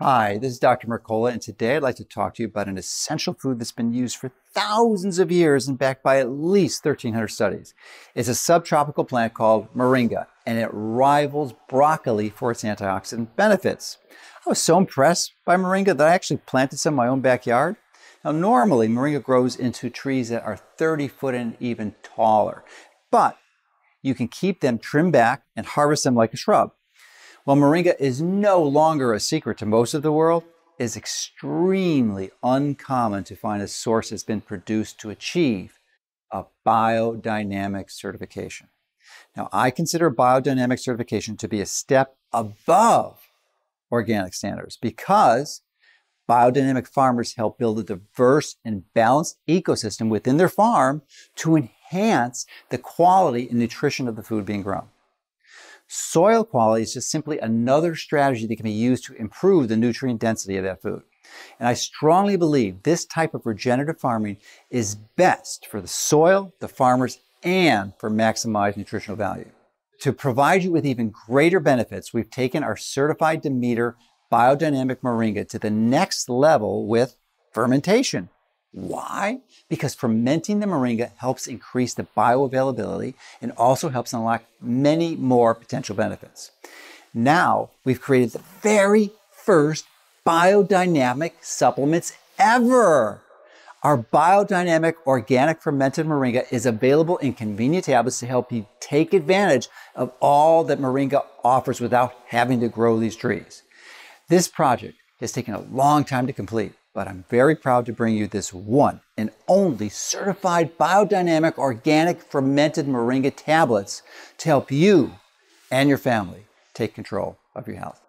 Hi, this is Dr. Mercola, and today I'd like to talk to you about an essential food that's been used for thousands of years and backed by at least 1,300 studies. It's a subtropical plant called moringa, and it rivals broccoli for its antioxidant benefits. I was so impressed by moringa that I actually planted some in my own backyard. Now, normally, moringa grows into trees that are 30 foot and even taller, but you can keep them trimmed back and harvest them like a shrub. While moringa is no longer a secret to most of the world, it is extremely uncommon to find a source that's been produced to achieve a biodynamic certification. Now, I consider biodynamic certification to be a step above organic standards because biodynamic farmers help build a diverse and balanced ecosystem within their farm to enhance the quality and nutrition of the food being grown. Soil quality is just simply another strategy that can be used to improve the nutrient density of that food. And I strongly believe this type of regenerative farming is best for the soil, the farmers, and for maximized nutritional value. To provide you with even greater benefits, we've taken our certified Demeter biodynamic moringa to the next level with fermentation. Why? Because fermenting the moringa helps increase the bioavailability and also helps unlock many more potential benefits. Now, we've created the very first biodynamic supplements ever. Our biodynamic organic fermented moringa is available in convenient tablets to help you take advantage of all that moringa offers without having to grow these trees. This project has taken a long time to complete, but I'm very proud to bring you this one and only certified biodynamic organic fermented moringa tablets to help you and your family take control of your health.